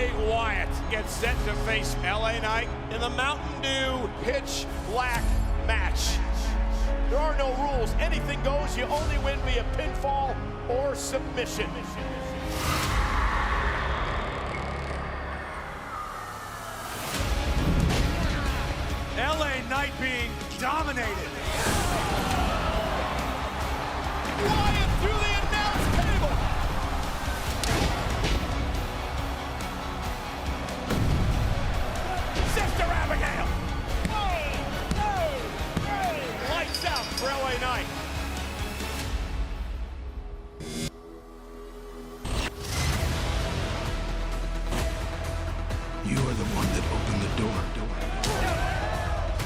Bray Wyatt gets set to face LA Knight in the Mountain Dew Pitch Black match. There are no rules. Anything goes. You only win via pinfall or submission. LA Knight being dominated. Wyatt through the announce table. Sister Abigail. Lights out for LA Knight. You are the one that opened the door.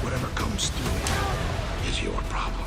Whatever comes through it is your problem.